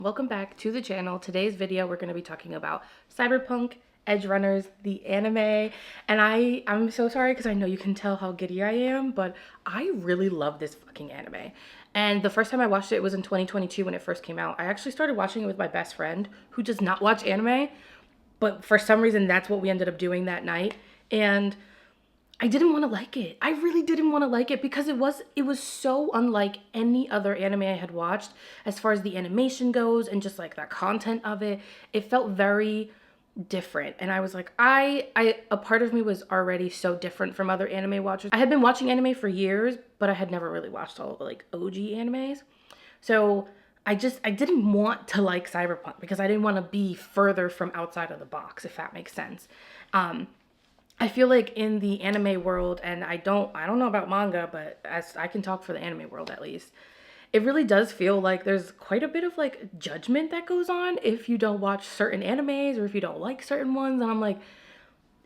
Welcome back to the channel. Today's video we're going to be talking about Cyberpunk Edge Runners, the anime. And I'm so sorry because I know you can tell how giddy I am, but I really love this fucking anime. And the first time I watched it was in 2022 when it first came out. I actually started watching it with my best friend who does not watch anime, but for some reason that's what we ended up doing that night. And I didn't want to like it. I really didn't want to like it because it was so unlike any other anime I had watched as far as the animation goes and just like the content of it. It felt very different. And I was like, I a part of me was already so different from other anime watchers. I had been watching anime for years, but I had never really watched all of the like OG animes. So I didn't want to like Cyberpunk because I didn't want to be further from outside of the box, if that makes sense. I feel like in the anime world, and I don't know about manga, but as I can talk for the anime world at least, it really does feel like there's quite a bit of like judgment that goes on if you don't watch certain animes or if you don't like certain ones. And I'm like,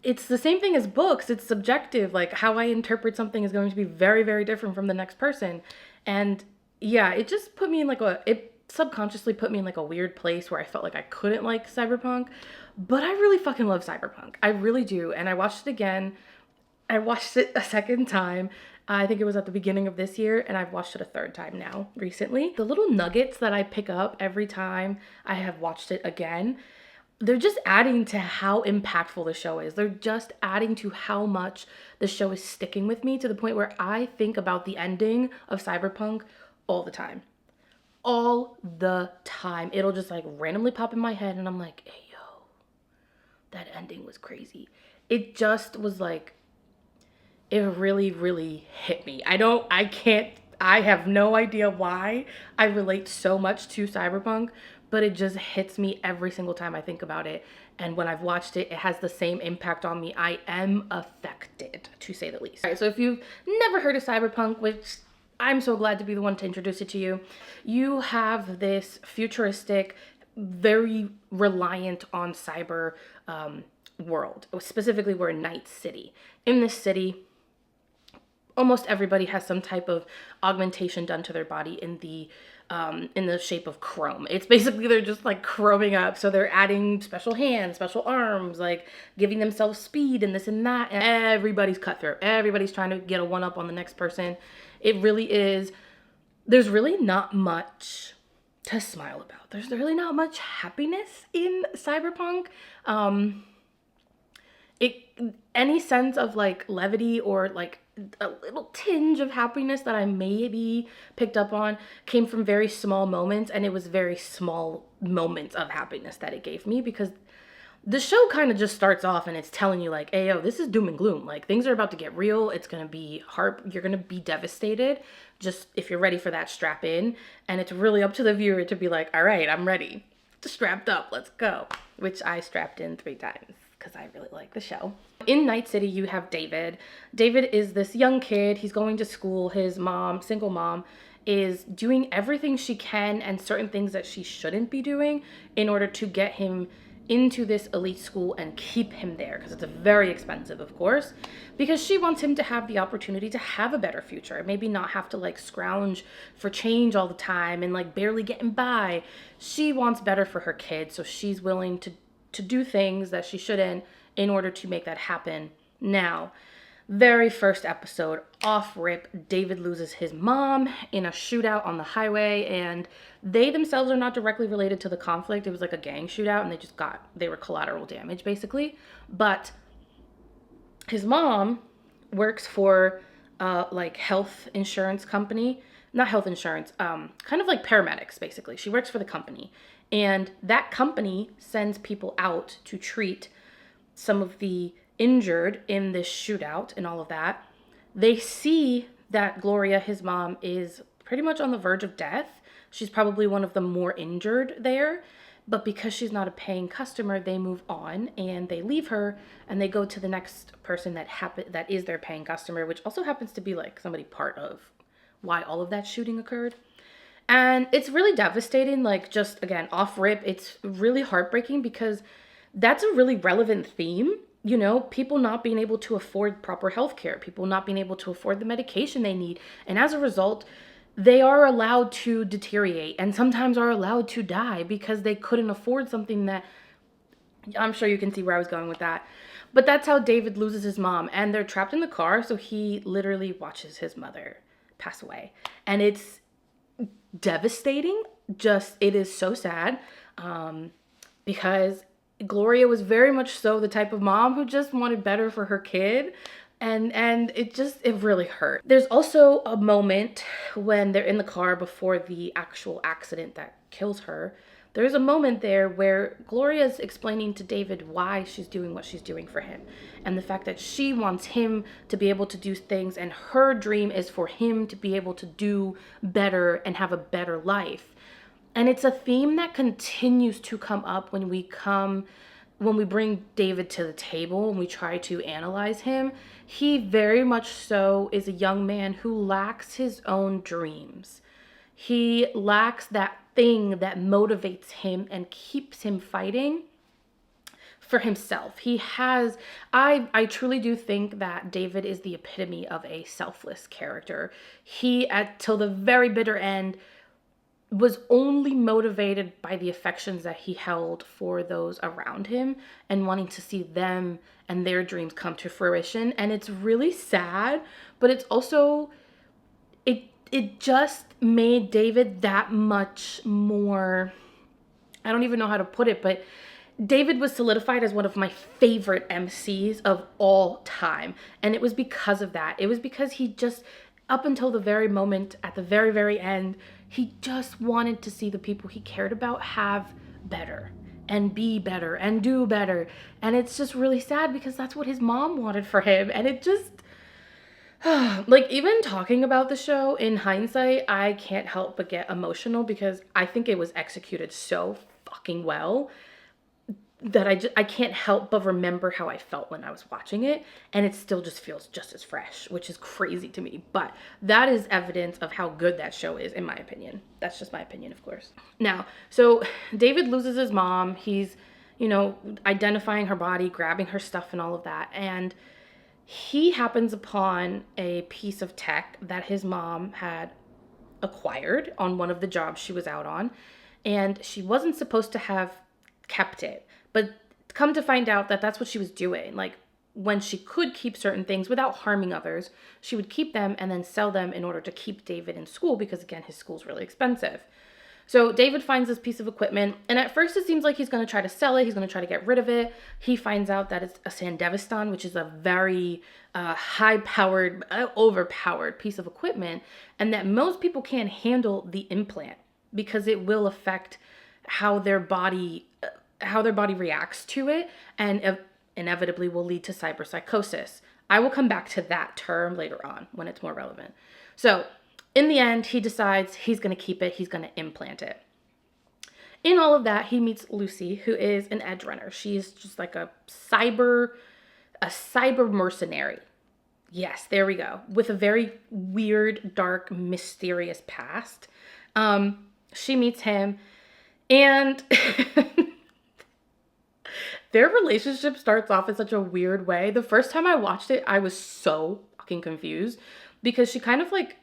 it's the same thing as books. It's subjective. Like how I interpret something is going to be very, very different from the next person. And yeah, it just put me in like it subconsciously put me in like a weird place where I felt like I couldn't like Cyberpunk. But I really fucking love Cyberpunk. I really do. And I watched it again. I watched it a second time. I think it was at the beginning of this year, and I've watched it a third time now recently. The little nuggets that I pick up every time I have watched it again, they're just adding to how impactful the show is. They're just adding to how much the show is sticking with me to the point where I think about the ending of Cyberpunk all the time. All the time. It'll just like randomly pop in my head and I'm like, hey, yo, that ending was crazy. It just was like, it really, really hit me. I have no idea why I relate so much to Cyberpunk, but it just hits me every single time I think about it. And when I've watched it, it has the same impact on me. I am affected, to say the least. All right, so if you've never heard of Cyberpunk, which I'm so glad to be the one to introduce it to you, you have this futuristic, very reliant on cyber world. Specifically, we're in Night City. In this city, almost everybody has some type of augmentation done to their body in the shape of chrome. It's basically they're just like chroming up. So they're adding special hands, special arms, like giving themselves speed and this and that. And everybody's cutthroat. Everybody's trying to get a one up on the next person. It really is. There's really not much to smile about. There's really not much happiness in Cyberpunk. Any sense of like levity or like a little tinge of happiness that I maybe picked up on came from very small moments, and it was very small moments of happiness that it gave me because the show kind of just starts off and it's telling you like, hey, yo, this is doom and gloom. Like things are about to get real. It's going to be hard. You're going to be devastated. Just if you're ready for that, strap in. And it's really up to the viewer to be like, all right, I'm ready. Strapped up. Let's go. Which I strapped in 3 times because I really like the show. In Night City, you have David. David is this young kid. He's going to school. His mom, single mom, is doing everything she can and certain things that she shouldn't be doing in order to get him into this elite school and keep him there, because it's very expensive, of course, because she wants him to have the opportunity to have a better future, maybe not have to like scrounge for change all the time and like barely getting by. She wants better for her kid, so she's willing to do things that she shouldn't in order to make that happen. Now, very first episode, off rip, David loses his mom in a shootout on the highway, and they themselves are not directly related to the conflict. It was like a gang shootout, and they were collateral damage, basically. But his mom works for like health insurance company, not health insurance, kind of like paramedics, basically. She works for the company, and that company sends people out to treat some of the injured in this shootout and all of that. They see that Gloria, his mom, is pretty much on the verge of death. She's probably one of the more injured there, but because she's not a paying customer, they move on and they leave her and they go to the next person that is their paying customer, which also happens to be like somebody part of why all of that shooting occurred. And it's really devastating, like just again, off rip, it's really heartbreaking because that's a really relevant theme. You know, people not being able to afford proper health care, people not being able to afford the medication they need. And as a result, they are allowed to deteriorate and sometimes are allowed to die because they couldn't afford something that, I'm sure you can see where I was going with that. But that's how David loses his mom, and they're trapped in the car, so he literally watches his mother pass away. And it's devastating. Just, it is so sad, because Gloria was very much so the type of mom who just wanted better for her kid. And it really hurt. There's also a moment when they're in the car before the actual accident that kills her. There's a moment there where Gloria's explaining to David why she's doing what she's doing for him, and the fact that she wants him to be able to do things, and her dream is for him to be able to do better and have a better life. And it's a theme that continues to come up when we bring David to the table and we try to analyze him. He very much so is a young man who lacks his own dreams. He lacks that thing that motivates him and keeps him fighting for himself. I truly do think that David is the epitome of a selfless character. He, till the very bitter end, was only motivated by the affections that he held for those around him and wanting to see them and their dreams come to fruition. And it's really sad, but it's also, it just made David that much more, I don't even know how to put it, but David was solidified as one of my favorite MCs of all time. And it was because of that. It was because he just, up until the very moment, at the very, very end, he just wanted to see the people he cared about have better and be better and do better. And it's just really sad because that's what his mom wanted for him. And it just, like, even talking about the show in hindsight, I can't help but get emotional because I think it was executed so fucking well that I can't help but remember how I felt when I was watching it, and it still just feels just as fresh, which is crazy to me. But that is evidence of how good that show is, in my opinion. That's just my opinion, of course. Now, so David loses his mom. He's, identifying her body, grabbing her stuff and all of that, and he happens upon a piece of tech that his mom had acquired on one of the jobs she was out on, and she wasn't supposed to have kept it. But come to find out that that's what she was doing. Like, when she could keep certain things without harming others, she would keep them and then sell them in order to keep David in school because, again, his school's really expensive. So David finds this piece of equipment, and at first it seems like he's going to try to sell it. He's going to try to get rid of it. He finds out that it's a Sandevistan, which is a very high-powered, overpowered piece of equipment, and that most people can't handle the implant because it will affect how their body reacts to it, and inevitably will lead to cyberpsychosis. I will come back to that term later on when it's more relevant. So in the end, he decides he's going to keep it. He's going to implant it. In all of that, he meets Lucy, who is an edge runner. She's just like a cyber mercenary. Yes, there we go. With a very weird, dark, mysterious past. She meets him, and their relationship starts off in such a weird way. The first time I watched it, I was so fucking confused because she kind of like,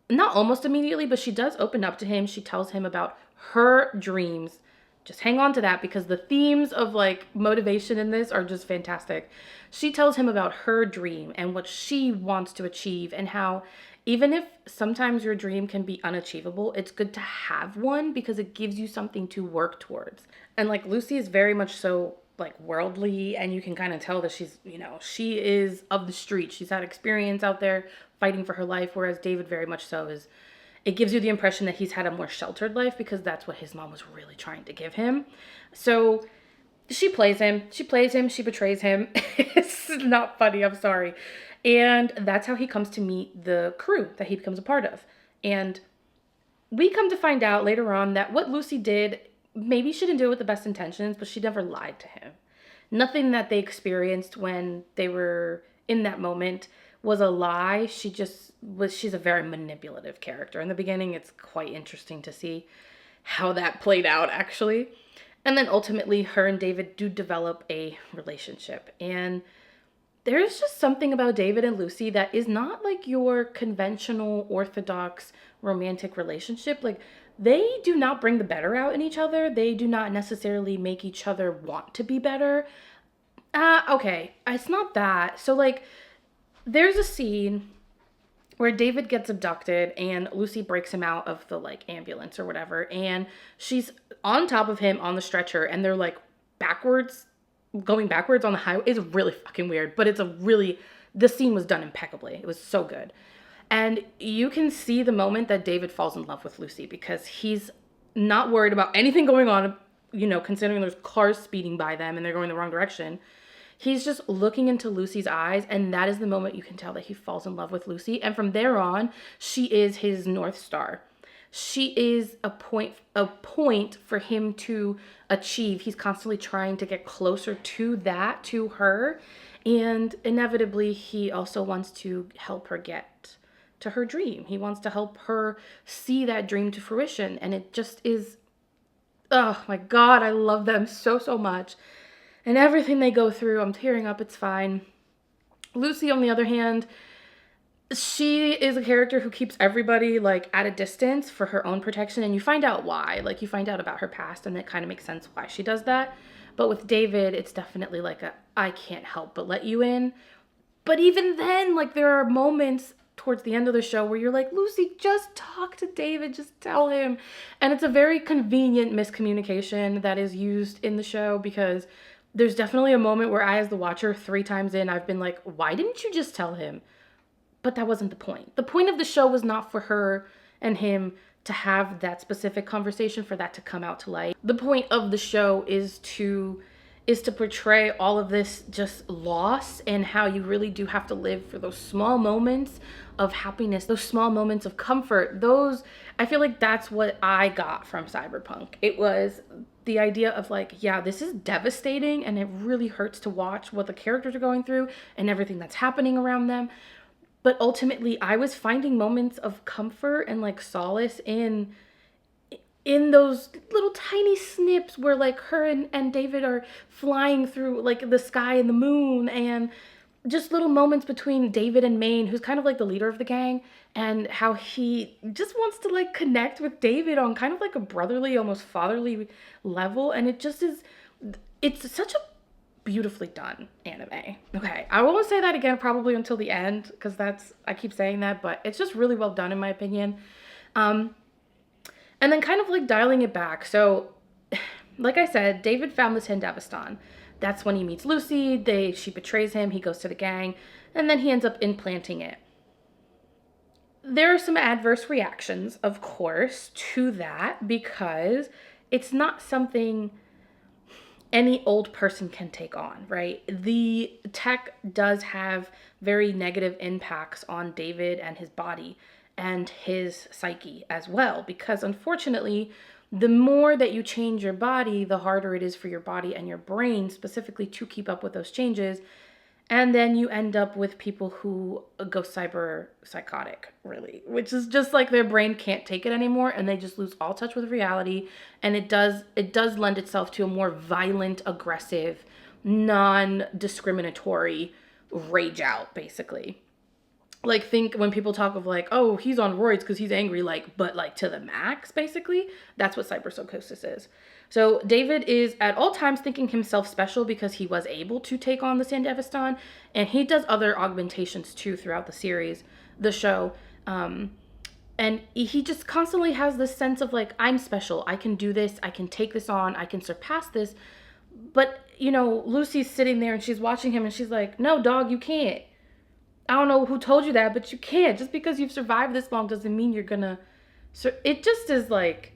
not almost immediately, but she does open up to him. She tells him about her dreams. Just hang on to that because the themes of like motivation in this are just fantastic. She tells him about her dream and what she wants to achieve, and how even if sometimes your dream can be unachievable, it's good to have one because it gives you something to work towards. And like Lucy is very much so like worldly, and you can kind of tell that she's, she is of the street. She's had experience out there fighting for her life, whereas David very much so is, it gives you the impression that he's had a more sheltered life because that's what his mom was really trying to give him. So she plays him, she betrays him. It's not funny, I'm sorry. And that's how he comes to meet the crew that he becomes a part of. And we come to find out later on that what Lucy did, maybe she didn't do it with the best intentions, but she never lied to him. Nothing that they experienced when they were in that moment was a lie. She's a very manipulative character. In the beginning, it's quite interesting to see how that played out, actually. And then ultimately, her and David do develop a relationship. And there's just something about David and Lucy that is not like your conventional, orthodox romantic relationship, like they do not bring the better out in each other. They do not necessarily make each other want to be better. Okay, it's not that. So like there's a scene where David gets abducted and Lucy breaks him out of the like ambulance or whatever, and she's on top of him on the stretcher, and they're like backwards, going backwards on the highway. It's really fucking weird, but the scene was done impeccably. It was so good. And you can see the moment that David falls in love with Lucy because he's not worried about anything going on, considering there's cars speeding by them and they're going the wrong direction. He's just looking into Lucy's eyes, and that is the moment you can tell that he falls in love with Lucy. And from there on, she is his North Star. She is a point for him to achieve. He's constantly trying to get closer to her. And inevitably, he also wants to help her get to her dream. He wants to help her see that dream to fruition. And it just is, oh my God, I love them so, so much. And everything they go through, I'm tearing up, it's fine. Lucy, on the other hand, she is a character who keeps everybody like at a distance for her own protection, and you find out why. Like you find out about her past, and it kind of makes sense why she does that. But with David, it's definitely like I can't help but let you in. But even then, like there are moments towards the end of the show where you're like, Lucy, just talk to David, just tell him. And it's a very convenient miscommunication that is used in the show, because there's definitely a moment where I, as the watcher, 3 times in, I've been like, why didn't you just tell him? But that wasn't the point. The point of the show was not for her and him to have that specific conversation, for that to come out to light. The point of the show is to portray all of this just loss, and how you really do have to live for those small moments of happiness, those small moments of comfort. I feel like that's what I got from Cyberpunk. It was the idea of like, yeah, this is devastating and it really hurts to watch what the characters are going through and everything that's happening around them. But ultimately, I was finding moments of comfort and like solace in those little tiny snips where like her and David are flying through like the sky and the moon, and just little moments between David and Maine, who's kind of like the leader of the gang, and how he just wants to like connect with David on kind of like a brotherly, almost fatherly level. And it's such a beautifully done anime. Okay, I won't say that again probably until the end, because I keep saying that, but it's just really well done in my opinion. And then kind of like dialing it back. So like I said, David found this Hindavistan. That's when he meets Lucy. She betrays him. He goes to the gang, and then he ends up implanting it. There are some adverse reactions, of course, to that, because it's not something any old person can take on, right? The tech does have very negative impacts on David and his body and his psyche as well, because unfortunately, the more that you change your body, the harder it is for your body and your brain specifically to keep up with those changes. And then you end up with people who go cyber psychotic, really, which is just like their brain can't take it anymore, and they just lose all touch with reality. And it does lend itself to a more violent, aggressive, non-discriminatory rage out, basically. Like, think when people talk of like, oh, he's on roids because he's angry, like, but like to the max, basically. That's what cyberpsychosis is. So David is at all times thinking himself special because he was able to take on the Sandevistan, and he does other augmentations too throughout the show. And he just constantly has this sense of like, I'm special, I can do this, I can take this on, I can surpass this. But, Lucy's sitting there and she's watching him and she's like, no, dog, you can't. I don't know who told you that, but you can't. Just because you've survived this long doesn't mean you're gonna. So it just is like,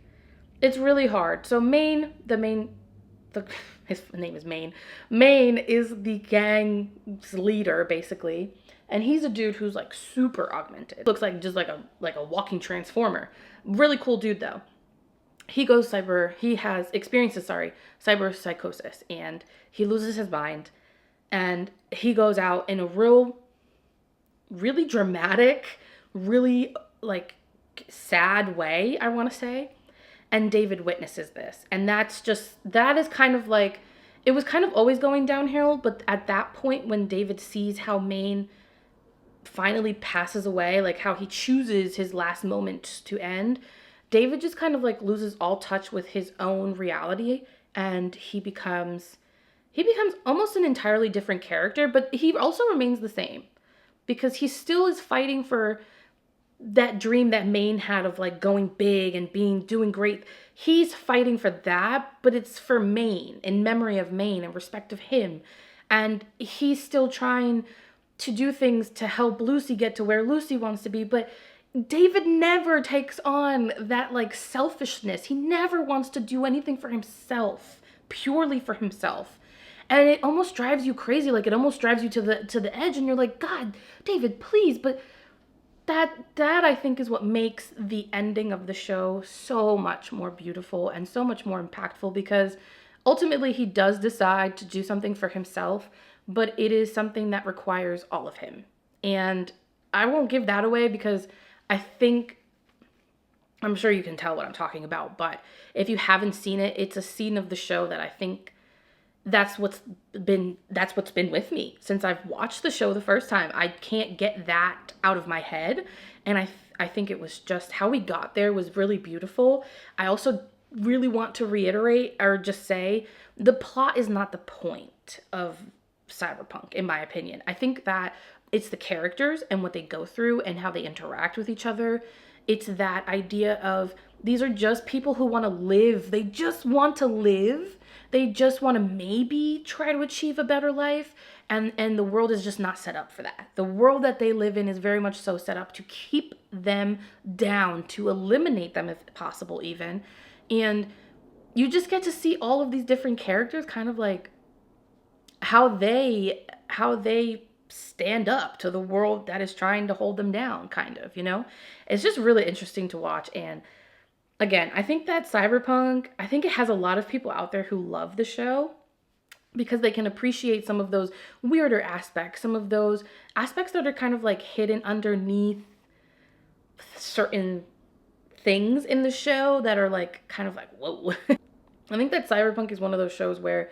it's really hard. So his name is Maine. Maine is the gang's leader, basically. And he's a dude who's like super augmented. Looks like just like a walking transformer. Really cool dude though. He experiences cyber psychosis, and he loses his mind, and he goes out in a really dramatic, really like sad way, I want to say. And David witnesses this. And that is kind of like, it was kind of always going downhill, but at that point when David sees how Maine finally passes away, like how he chooses his last moment to end, David just kind of like loses all touch with his own reality, and he becomes almost an entirely different character, but he also remains the same because he still is fighting for that dream that Maine had of like going big and doing great. He's fighting for that, but it's for Maine, in memory of Maine and respect of him. And he's still trying to do things to help Lucy get to where Lucy wants to be, but David never takes on that like selfishness. He never wants to do anything for himself, purely for himself. And it almost drives you crazy. Like it almost drives you to the edge, and you're like, God, David, please. But that I think is what makes the ending of the show so much more beautiful and so much more impactful, because ultimately he does decide to do something for himself, but it is something that requires all of him. And I won't give that away because I'm sure you can tell what I'm talking about, but if you haven't seen it, it's a scene of the show that I think that's what's been with me since I've watched the show the first time. I can't get that out of my head, and I think it was just how we got there was really beautiful. I also really want to reiterate or just say the plot is not the point of Cyberpunk, in my opinion. I think that it's the characters and what they go through and how they interact with each other. It's that idea of these are just people who want to live. They just want to live. They just want to maybe try to achieve a better life. And the world is just not set up for that. The world that they live in is very much so set up to keep them down, to eliminate them if possible even. And you just get to see all of these different characters kind of like how they stand up to the world that is trying to hold them down, kind of, you know? It's just really interesting to watch. And again, I think that Cyberpunk, I think it has a lot of people out there who love the show because they can appreciate some of those weirder aspects, some of those aspects that are kind of like hidden underneath certain things in the show that are like kind of like, whoa. I think that Cyberpunk is one of those shows where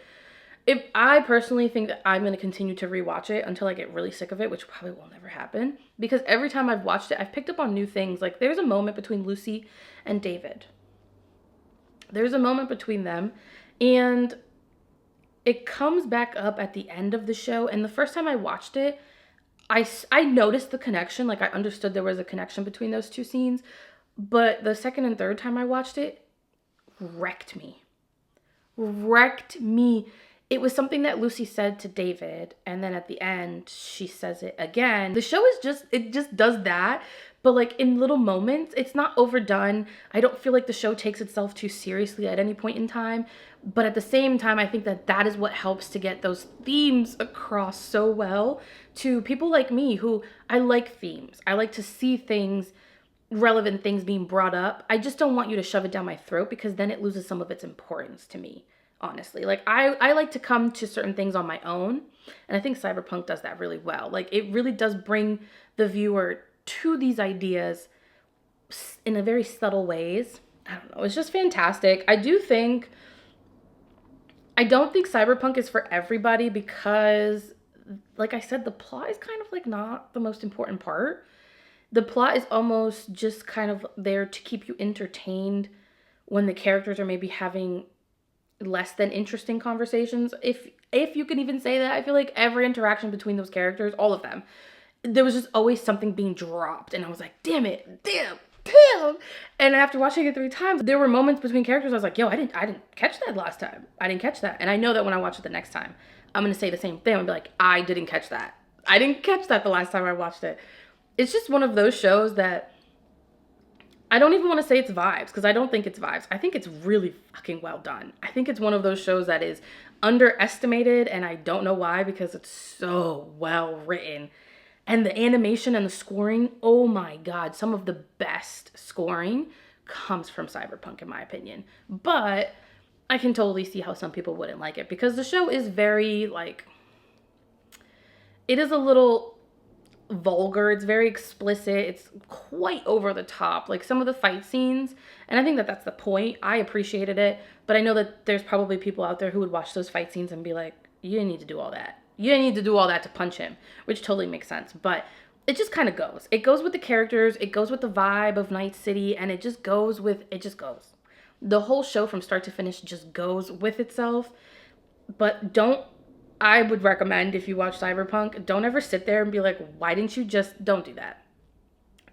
if I personally think that I'm going to continue to rewatch it until I get really sick of it, which probably will never happen, because every time I've watched it, I've picked up on new things. Like there's a moment between Lucy and David. There's a moment between them, and it comes back up at the end of the show. And the first time I watched it, I noticed the connection. Like I understood there was a connection between those two scenes. But the second and third time I watched it, wrecked me. Wrecked me. It was something that Lucy said to David, and then at the end, she says it again. The show it just does that, but like in little moments, it's not overdone. I don't feel like the show takes itself too seriously at any point in time, but at the same time, I think that that is what helps to get those themes across so well to people like me who I like themes. I like to see things, relevant things being brought up. I just don't want you to shove it down my throat because then it loses some of its importance to me. Honestly, like I like to come to certain things on my own, and I think Cyberpunk does that really well. Like it really does bring the viewer to these ideas in a very subtle ways. I don't know, it's just fantastic. I don't think Cyberpunk is for everybody because like I said, the plot is kind of like not the most important part. The plot is almost just kind of there to keep you entertained when the characters are maybe having less than interesting conversations, if you can even say that. I feel like every interaction between those characters, all of them, there was just always something being dropped, and I was like, damn it, damn. And after watching it 3 times, there were moments between characters I was like, yo, I didn't catch that last time. I didn't catch that. And I know that when I watch it the next time, I'm gonna say the same thing. I'm gonna be like, I didn't catch that. I didn't catch that the last time I watched it. It's just one of those shows that I don't even want to say it's vibes, because I don't think it's vibes. I think it's really fucking well done. I think it's one of those shows that is underestimated, and I don't know why, because it's so well written. And the animation and the scoring, oh my God, some of the best scoring comes from Cyberpunk, in my opinion. But I can totally see how some people wouldn't like it, because the show is very, like, it is a little vulgar. It's very explicit. It's quite over the top. Like some of the fight scenes, and I think that that's the point. I appreciated it, but I know that there's probably people out there who would watch those fight scenes and be like, you didn't need to do all that. You didn't need to do all that to punch him, which totally makes sense. But it just kind of goes. It goes with the characters, it goes with the vibe of Night City, and it just goes with, it just goes. The whole show from start to finish just goes with itself. But don't, I would recommend if you watch Cyberpunk, don't ever sit there and be like, why didn't you just, don't do that.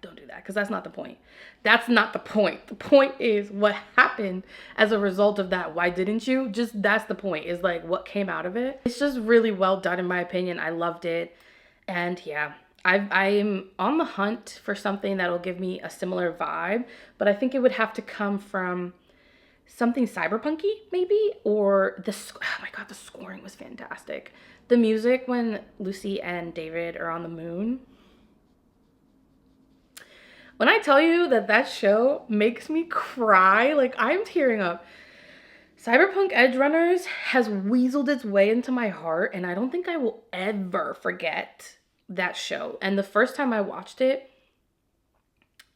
Don't do that, because that's not the point. That's not the point. The point is what happened as a result of that. Why didn't you? Just, that's the point, is like what came out of it. It's just really well done in my opinion. I loved it. And yeah, I'm on the hunt for something that'll give me a similar vibe, but I think it would have to come from something cyberpunky maybe, or oh my god, the scoring was fantastic. The music when Lucy and David are on the moon. When I tell you that that show makes me cry, like I'm tearing up. Cyberpunk Edge Runners has weaseled its way into my heart, and I don't think I will ever forget that show. And the first time I watched it,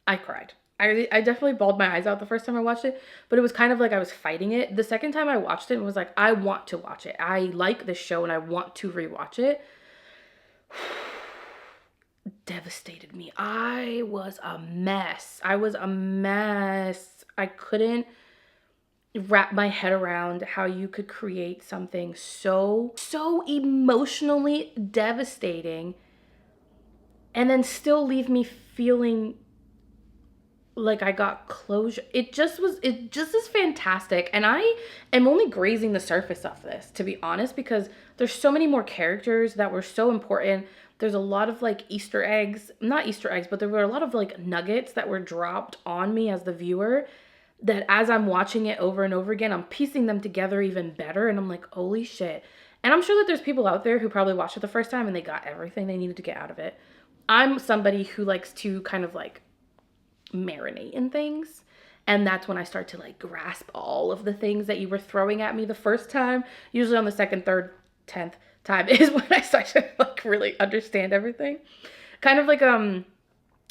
I cried. I definitely bawled my eyes out the first time I watched it, but it was kind of like I was fighting it. The second time I watched it, it was like, I want to watch it. I like this show and I want to rewatch it. Devastated me. I was a mess. I couldn't wrap my head around how you could create something so emotionally devastating and then still leave me feeling like I got closure. It just is fantastic. And I am only grazing the surface of this, to be honest, because there's so many more characters that were so important. There's a lot of like Easter eggs, not Easter eggs, but there were a lot of like nuggets that were dropped on me as the viewer, that as I'm watching it over and over again, I'm piecing them together even better. And I'm like, holy shit. And I'm sure that there's people out there who probably watched it the first time and they got everything they needed to get out of it. I'm somebody who likes to kind of like marinate in things, and that's when I start to like grasp all of the things that you were throwing at me the first time. Usually on the second, third, 10th time is when I start to like really understand everything. Kind of like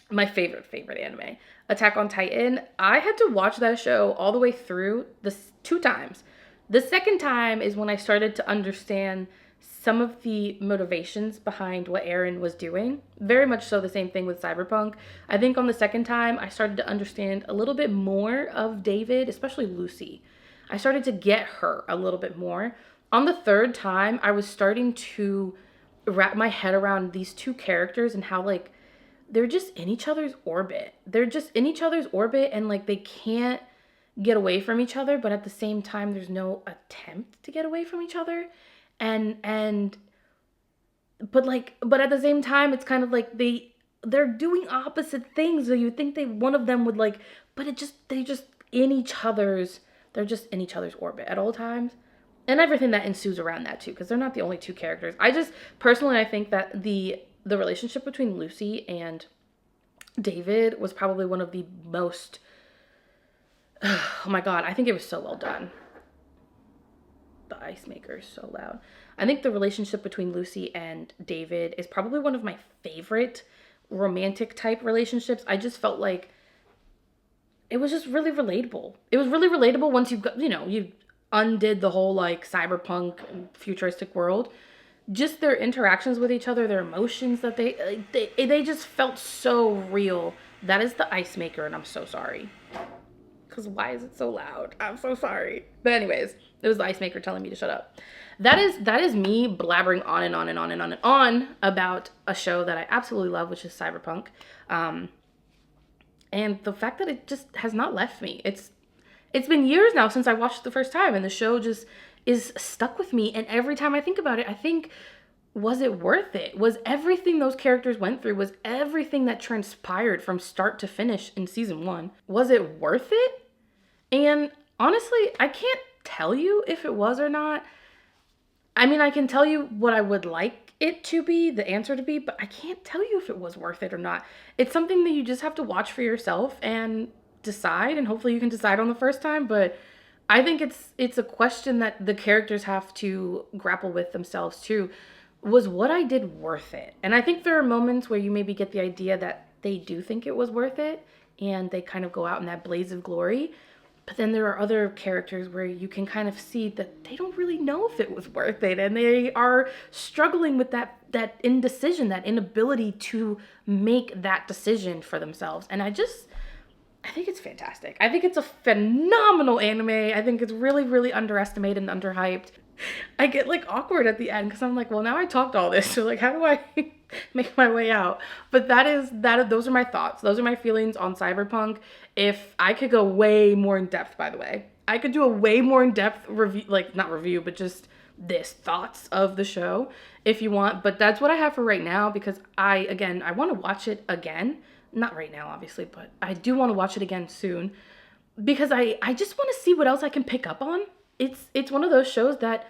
my favorite anime, Attack on Titan. I had to watch that show all the way through this 2 times. The second time is when I started to understand some of the motivations behind what Eren was doing. Very much so the same thing with Cyberpunk. I think on the second time, I started to understand a little bit more of David, especially Lucy. I started to get her a little bit more. On the third time, I was starting to wrap my head around these 2 characters and how like they're just in each other's orbit. They're just in each other's orbit and like they can't get away from each other, but at the same time, there's no attempt to get away from each other. But at the same time, it's kind of like they're doing opposite things. So you think one of them would like, but they're just in each other's orbit at all times. And everything that ensues around that too, because they're not the only 2 characters. I just, personally, I think that the relationship between Lucy and David was probably one of the most, oh my god, I think it was so well done. The ice maker is so loud. I think the relationship between Lucy and David is probably one of my favorite romantic type relationships. I just felt like it was just really relatable. It was really relatable once you undid the whole like cyberpunk futuristic world. Just their interactions with each other, their emotions that they just felt so real. That is the ice maker, and I'm so sorry. Because why is it so loud? I'm so sorry. But anyways, it was the ice maker telling me to shut up. That is me blabbering on and on and on and on and on about a show that I absolutely love, which is Cyberpunk. And the fact that it just has not left me. It's been years now since I watched it the first time, and the show just is stuck with me. And every time I think about it, I think, was it worth it? Was everything those characters went through, was everything that transpired from start to finish in season 1, was it worth it? And honestly, I can't tell you if it was or not. I mean, I can tell you what I would like it to be, the answer to be, but I can't tell you if it was worth it or not. It's something that you just have to watch for yourself and decide, and hopefully you can decide on the first time. But I think it's a question that the characters have to grapple with themselves too. Was what I did worth it? And I think there are moments where you maybe get the idea that they do think it was worth it, and they kind of go out in that blaze of glory. But then there are other characters where you can kind of see that they don't really know if it was worth it, and they are struggling with that indecision, that inability to make that decision for themselves. And I think it's fantastic. I think it's a phenomenal anime. I think it's really, really underestimated and underhyped. I get like awkward at the end because I'm like, well, now I talked all this, so like, how do I make my way out? But those are my thoughts. Those are my feelings on Cyberpunk. If I could go way more in depth, by the way, I could do a way more in depth review, like not review, but just this thoughts of the show if you want. But that's what I have for right now because I want to watch it again. Not right now, obviously, but I do want to watch it again soon because I just want to see what else I can pick up on. It's one of those shows that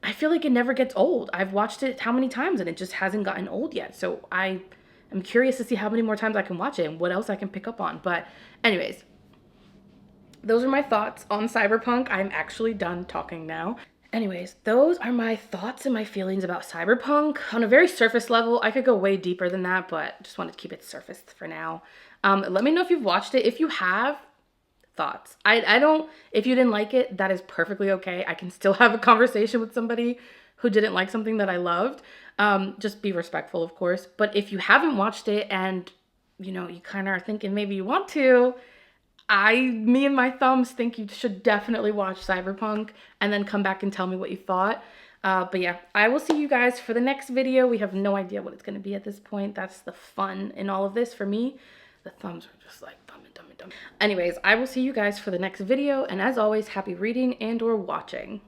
I feel like it never gets old. I've watched it how many times and it just hasn't gotten old yet. So I am curious to see how many more times I can watch it and what else I can pick up on. But anyways, those are my thoughts on Cyberpunk. I'm actually done talking now. Anyways, those are my thoughts and my feelings about Cyberpunk. On a very surface level, I could go way deeper than that, but just wanted to keep it surface for now. Let me know if you've watched it. If you have, thoughts. I don't, if you didn't like it, that is perfectly okay. I can still have a conversation with somebody who didn't like something that I loved. Just be respectful, of course. But if you haven't watched it and, you know, you kind of are thinking maybe you want to, me and my thumbs think you should definitely watch Cyberpunk and then come back and tell me what you thought. But yeah, I will see you guys for the next video. We have no idea what it's going to be at this point. That's the fun in all of this for me. The thumbs are just like dumb and dumb and dumb. Anyways, I will see you guys for the next video. And as always, happy reading and or watching.